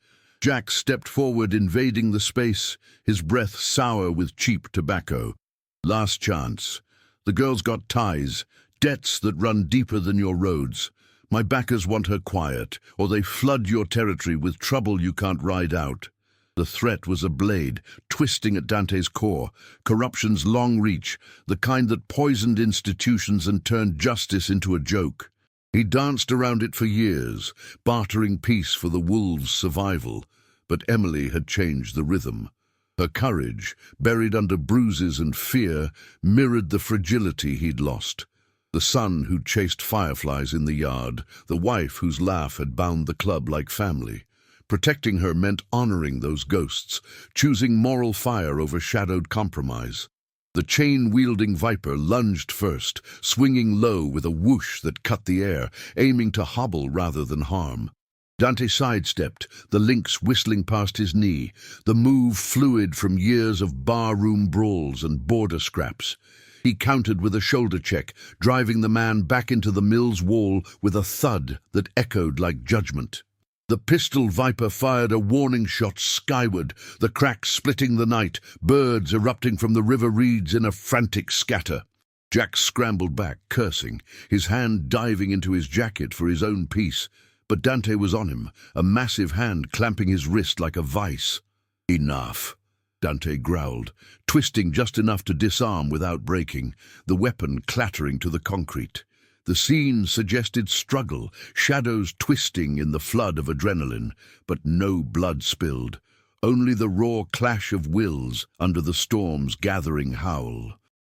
Speaker 1: Jack stepped forward, invading the space, his breath sour with cheap tobacco. Last chance. The girl's got ties, debts that run deeper than your roads. My backers want her quiet, or they flood your territory with trouble you can't ride out. The threat was a blade, twisting at Dante's core, corruption's long reach, the kind that poisoned institutions and turned justice into a joke. He danced around it for years, bartering peace for the wolves' survival. But Emily had changed the rhythm. Her courage, buried under bruises and fear, mirrored the fragility he'd lost. The son who'd chased fireflies in the yard, the wife whose laugh had bound the club like family. Protecting her meant honoring those ghosts, choosing moral fire over shadowed compromise. The chain-wielding viper lunged first, swinging low with a whoosh that cut the air, aiming to hobble rather than harm. Dante sidestepped, the lynx whistling past his knee, the move fluid from years of barroom brawls and border scraps. He countered with a shoulder check, driving the man back into the mill's wall with a thud that echoed like judgment. The pistol viper fired a warning shot skyward, the crack splitting the night, birds erupting from the river reeds in a frantic scatter. Jack scrambled back, cursing, his hand diving into his jacket for his own peace. But Dante was on him, a massive hand clamping his wrist like a vice. Enough, Dante growled, twisting just enough to disarm without breaking, the weapon clattering to the concrete. The scene suggested struggle, shadows twisting in the flood of adrenaline, but no blood spilled, only the raw clash of wills under the storm's gathering howl.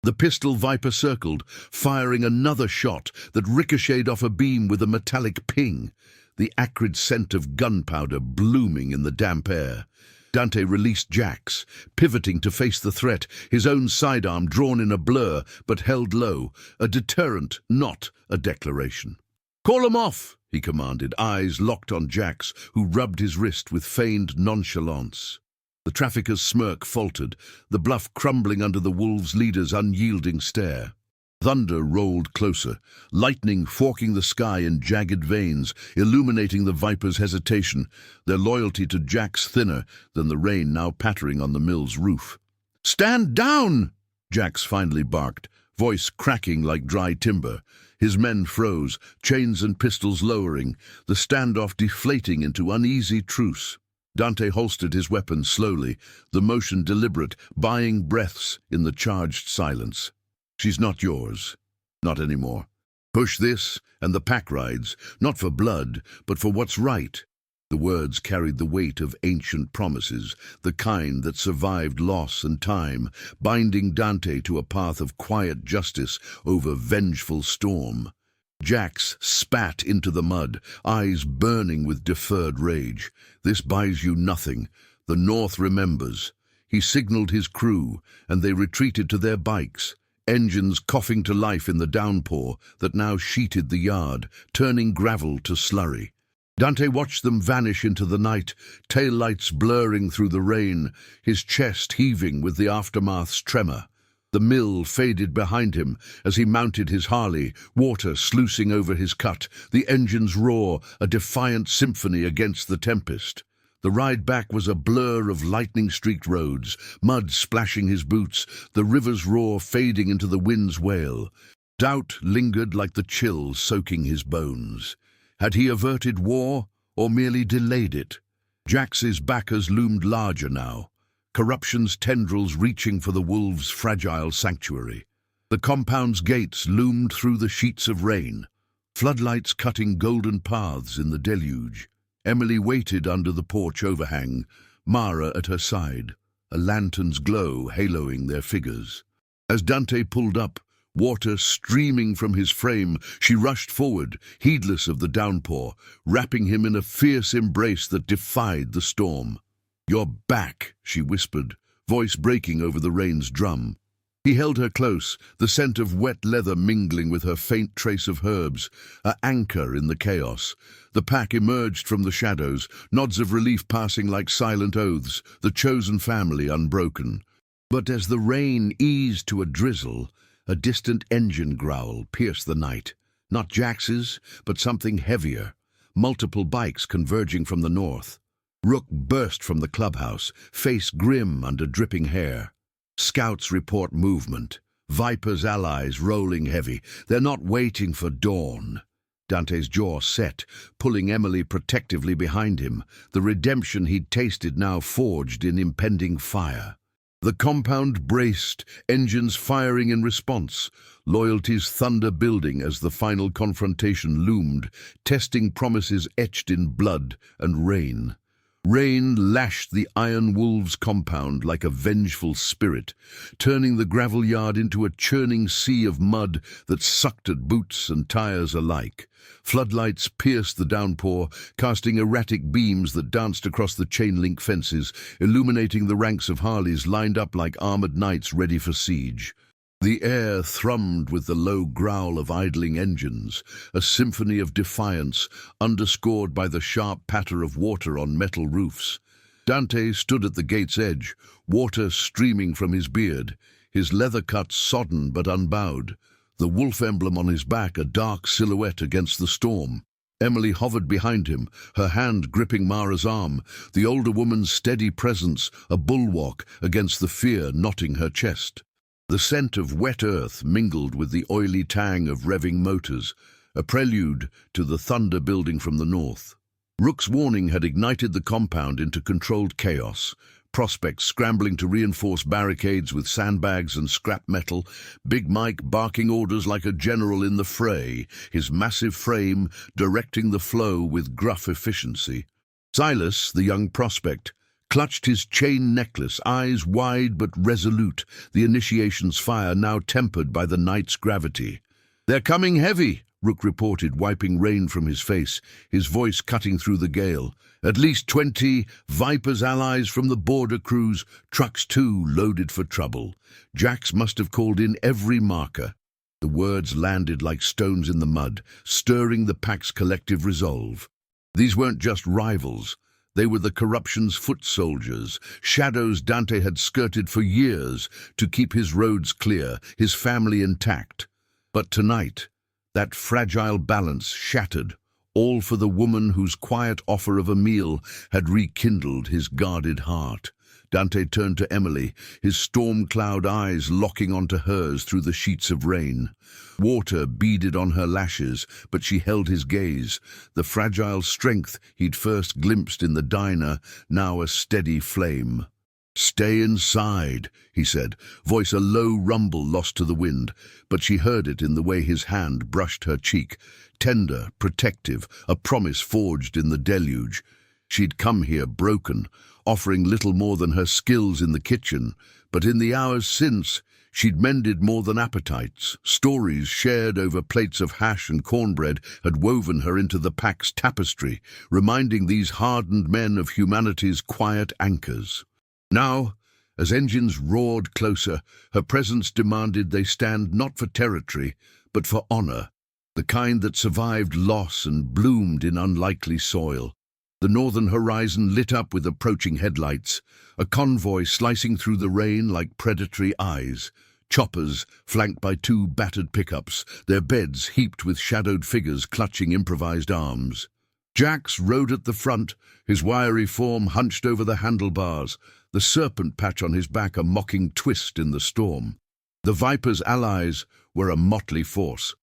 Speaker 1: The pistol viper circled, firing another shot that ricocheted off a beam with a metallic ping, the acrid scent of gunpowder blooming in the damp air. Dante released Jax, pivoting to face the threat, his own sidearm drawn in a blur but held low, a deterrent, not a declaration. "Call him off," he commanded, eyes locked on Jax, who rubbed his wrist with feigned nonchalance. The trafficker's smirk faltered, the bluff crumbling under the wolves' leader's unyielding stare. Thunder rolled closer, lightning forking the sky in jagged veins, illuminating the viper's hesitation, their loyalty to Jax thinner than the rain now pattering on the mill's roof. "Stand down!" Jax finally barked, voice cracking like dry timber. His men froze, chains and pistols lowering, the standoff deflating into uneasy truce. Dante holstered his weapon slowly, the motion deliberate, buying breaths in the charged silence. "She's not yours. Not anymore. Push this, and the pack rides, not for blood, but for what's right." The words carried the weight of ancient promises, the kind that survived loss and time, binding Dante to a path of quiet justice over vengeful storm. Jax spat into the mud, eyes burning with deferred rage. "This buys you nothing. The North remembers." He signaled his crew, and they retreated to their bikes, engines coughing to life in the downpour that now sheeted the yard, turning gravel to slurry. Dante watched them vanish into the night, taillights blurring through the rain, his chest heaving with the aftermath's tremor. The mill faded behind him as he mounted his Harley, water sluicing over his cut, the engine's roar a defiant symphony against the tempest. The ride back was a blur of lightning-streaked roads, mud splashing his boots, the river's roar fading into the wind's wail. Doubt lingered like the chill soaking his bones. Had he averted war, or merely delayed it? Jax's backers loomed larger now, corruption's tendrils reaching for the wolves' fragile sanctuary. The compound's gates loomed through the sheets of rain, floodlights cutting golden paths in the deluge. Emily waited under the porch overhang, Mara at her side, a lantern's glow haloing their figures. As Dante pulled up, water streaming from his frame, she rushed forward, heedless of the downpour, wrapping him in a fierce embrace that defied the storm. "You're back," she whispered, voice breaking over the rain's drum. He held her close, the scent of wet leather mingling with her faint trace of herbs, an anchor in the chaos. The pack emerged from the shadows, nods of relief passing like silent oaths, the chosen family unbroken. But as the rain eased to a drizzle, a distant engine growl pierced the night. Not Jax's, but something heavier, multiple bikes converging from the north. Rook burst from the clubhouse, face grim under dripping hair. Scouts report movement. Viper's allies rolling heavy. They're not waiting for dawn. Dante's jaw set, pulling Emily protectively behind him, the redemption he'd tasted now forged in impending fire. The compound braced, engines firing in response, loyalty's thunder building as the final confrontation loomed, testing promises etched in blood and rain. Rain lashed the Iron Wolves compound like a vengeful spirit, turning the gravel yard into a churning sea of mud that sucked at boots and tires alike. Floodlights pierced the downpour, casting erratic beams that danced across the chain-link fences, illuminating the ranks of Harleys lined up like armored knights ready for siege. The air thrummed with the low growl of idling engines, a symphony of defiance underscored by the sharp patter of water on metal roofs. Dante stood at the gate's edge, water streaming from his beard, his leather cut sodden but unbowed, the wolf emblem on his back a dark silhouette against the storm. Emily hovered behind him, her hand gripping Mara's arm, the older woman's steady presence a bulwark against the fear knotting her chest. The scent of wet earth mingled with the oily tang of revving motors, a prelude to the thunder building from the north. Rook's warning had ignited the compound into controlled chaos, prospects scrambling to reinforce barricades with sandbags and scrap metal, Big Mike barking orders like a general in the fray, his massive frame directing the flow with gruff efficiency. Silas, the young prospect, clutched his chain necklace, eyes wide but resolute, the initiation's fire now tempered by the night's gravity. "They're coming heavy," Rook reported, wiping rain from his face, his voice cutting through the gale. "At least 20 Viper's allies from the border crews, trucks too loaded for trouble. Jax must have called in every marker." The words landed like stones in the mud, stirring the pack's collective resolve. These weren't just rivals. They were the corruption's foot soldiers, shadows Dante had skirted for years to keep his roads clear, his family intact. But tonight, that fragile balance shattered, all for the woman whose quiet offer of a meal had rekindled his guarded heart. Dante turned to Emily, his storm cloud eyes locking onto hers through the sheets of rain. Water beaded on her lashes, but she held his gaze, the fragile strength he'd first glimpsed in the diner, now a steady flame. "Stay inside," he said, voice a low rumble lost to the wind, but she heard it in the way his hand brushed her cheek, tender, protective, a promise forged in the deluge. She'd come here broken, offering little more than her skills in the kitchen, but in the hours since, she'd mended more than appetites. Stories shared over plates of hash and cornbread had woven her into the pack's tapestry, reminding these hardened men of humanity's quiet anchors. Now, as engines roared closer, her presence demanded they stand not for territory, but for honor, the kind that survived loss and bloomed in unlikely soil. The northern horizon lit up with approaching headlights, a convoy slicing through the rain like predatory eyes. choppers flanked by two battered pickups, their beds heaped with shadowed figures clutching improvised arms. Jax rode at the front, his wiry form hunched over the handlebars, the serpent patch on his back a mocking twist in the storm. The Viper's allies were a motley force,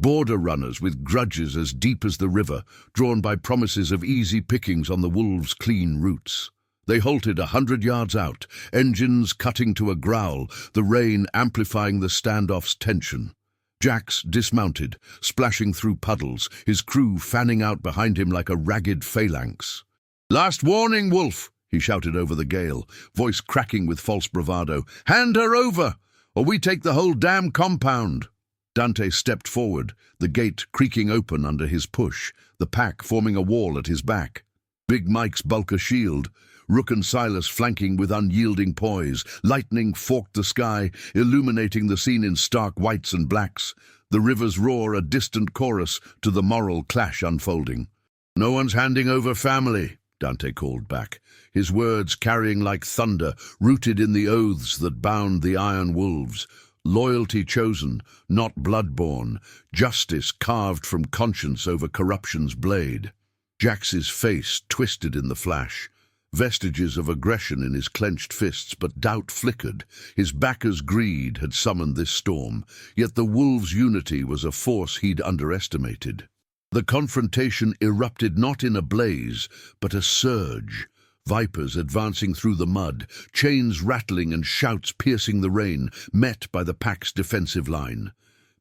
Speaker 1: border runners with grudges as deep as the river, drawn by promises of easy pickings on the wolves' clean routes. They halted 100 yards out, engines cutting to a growl, the rain amplifying the standoff's tension. Jax dismounted, splashing through puddles, his crew fanning out behind him like a ragged phalanx. "Last warning, Wolf!" he shouted over the gale, voice cracking with false bravado. "Hand her over, or we take the whole damn compound!" Dante stepped forward, the gate creaking open under his push, the pack forming a wall at his back. Big Mike's bulk a shield, Rook and Silas flanking with unyielding poise. Lightning forked the sky, illuminating the scene in stark whites and blacks. The river's roar a distant chorus to the moral clash unfolding. "No one's handing over family," Dante called back, his words carrying like thunder, rooted in the oaths that bound the iron wolves. Loyalty chosen, not blood-born, justice carved from conscience over corruption's blade. Jax's face twisted in the flash, vestiges of aggression in his clenched fists, but doubt flickered. His backers' greed had summoned this storm, yet the wolves' unity was a force he'd underestimated. The confrontation erupted not in a blaze, but a surge. Vipers advancing through the mud, chains rattling and shouts piercing the rain, met by the pack's defensive line.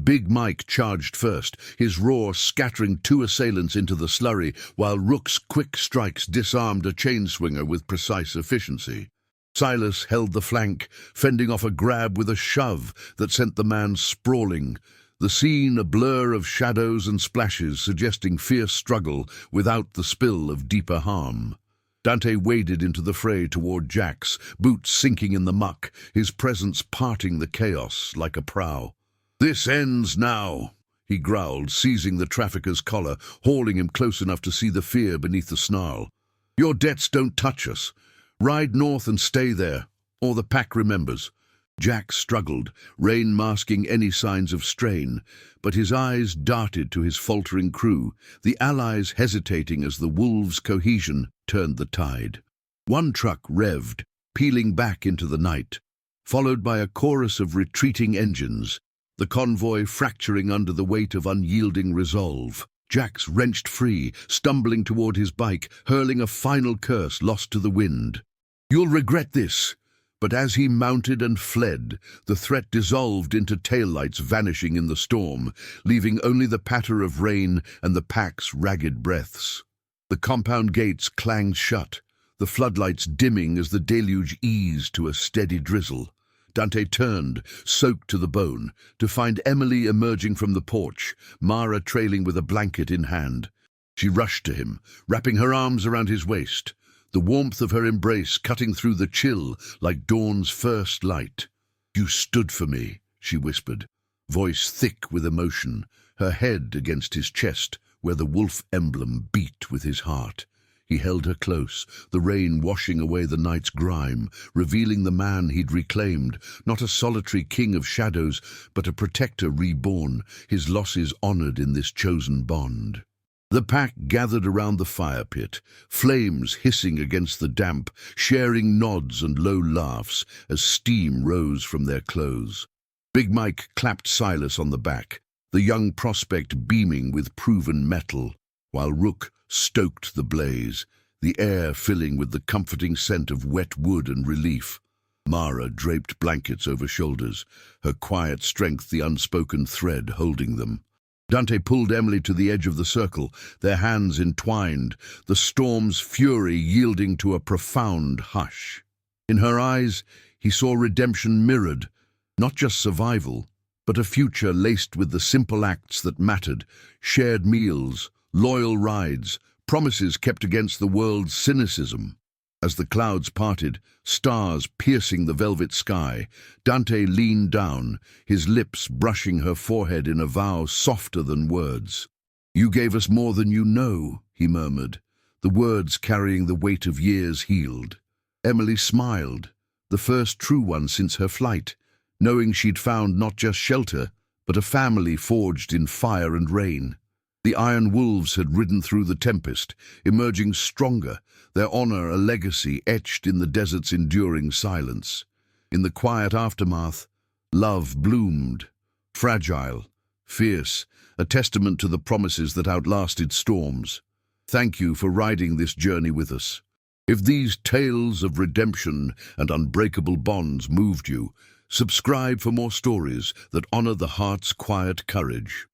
Speaker 1: Big Mike charged first, his roar scattering two assailants into the slurry, while Rook's quick strikes disarmed a chain-swinger with precise efficiency. Silas held the flank, fending off a grab with a shove that sent the man sprawling. The scene a blur of shadows and splashes, suggesting fierce struggle without the spill of deeper harm. Dante waded into the fray toward Jax, boots sinking in the muck, his presence parting the chaos like a prow. "This ends now," he growled, seizing the trafficker's collar, hauling him close enough to see the fear beneath the snarl. "Your debts don't touch us. Ride north and stay there, or the pack remembers." Jax struggled, rain masking any signs of strain, but his eyes darted to his faltering crew, the allies hesitating as the wolves' cohesion turned the tide. One truck revved, peeling back into the night, followed by a chorus of retreating engines, the convoy fracturing under the weight of unyielding resolve. Jax wrenched free, stumbling toward his bike, hurling a final curse lost to the wind. "You'll regret this." But as he mounted and fled, the threat dissolved into taillights vanishing in the storm, leaving only the patter of rain and the pack's ragged breaths. The compound gates clanged shut, the floodlights dimming as the deluge eased to a steady drizzle. Dante turned, soaked to the bone, to find Emily emerging from the porch, Mara trailing with a blanket in hand. She rushed to him, wrapping her arms around his waist, the warmth of her embrace cutting through the chill like dawn's first light. "You stood for me," she whispered, voice thick with emotion, her head against his chest where the wolf emblem beat with his heart. He held her close, the rain washing away the night's grime, revealing the man he'd reclaimed, not a solitary king of shadows, but a protector reborn, his losses honored in this chosen bond. The pack gathered around the fire pit, flames hissing against the damp, sharing nods and low laughs as steam rose from their clothes. Big Mike clapped Silas on the back, the young prospect beaming with proven mettle, while Rook stoked the blaze, the air filling with the comforting scent of wet wood and relief. Mara draped blankets over shoulders, her quiet strength the unspoken thread holding them. Dante pulled Emily to the edge of the circle, their hands entwined, the storm's fury yielding to a profound hush. In her eyes, he saw redemption mirrored, not just survival, but a future laced with the simple acts that mattered, shared meals, loyal rides, promises kept against the world's cynicism. As the clouds parted, stars piercing the velvet sky, Dante leaned down, his lips brushing her forehead in a vow softer than words. "You gave us more than you know," he murmured, the words carrying the weight of years healed. Emily smiled, the first true one since her flight. knowing she'd found not just shelter, but a family forged in fire and rain. The Iron Wolves had ridden through the tempest, emerging stronger, their honor a legacy etched in the desert's enduring silence. In the quiet aftermath, love bloomed, fragile, fierce, a testament to the promises that outlasted storms. Thank you for riding this journey with us. If these tales of redemption and unbreakable bonds moved you, subscribe for more stories that honor the heart's quiet courage.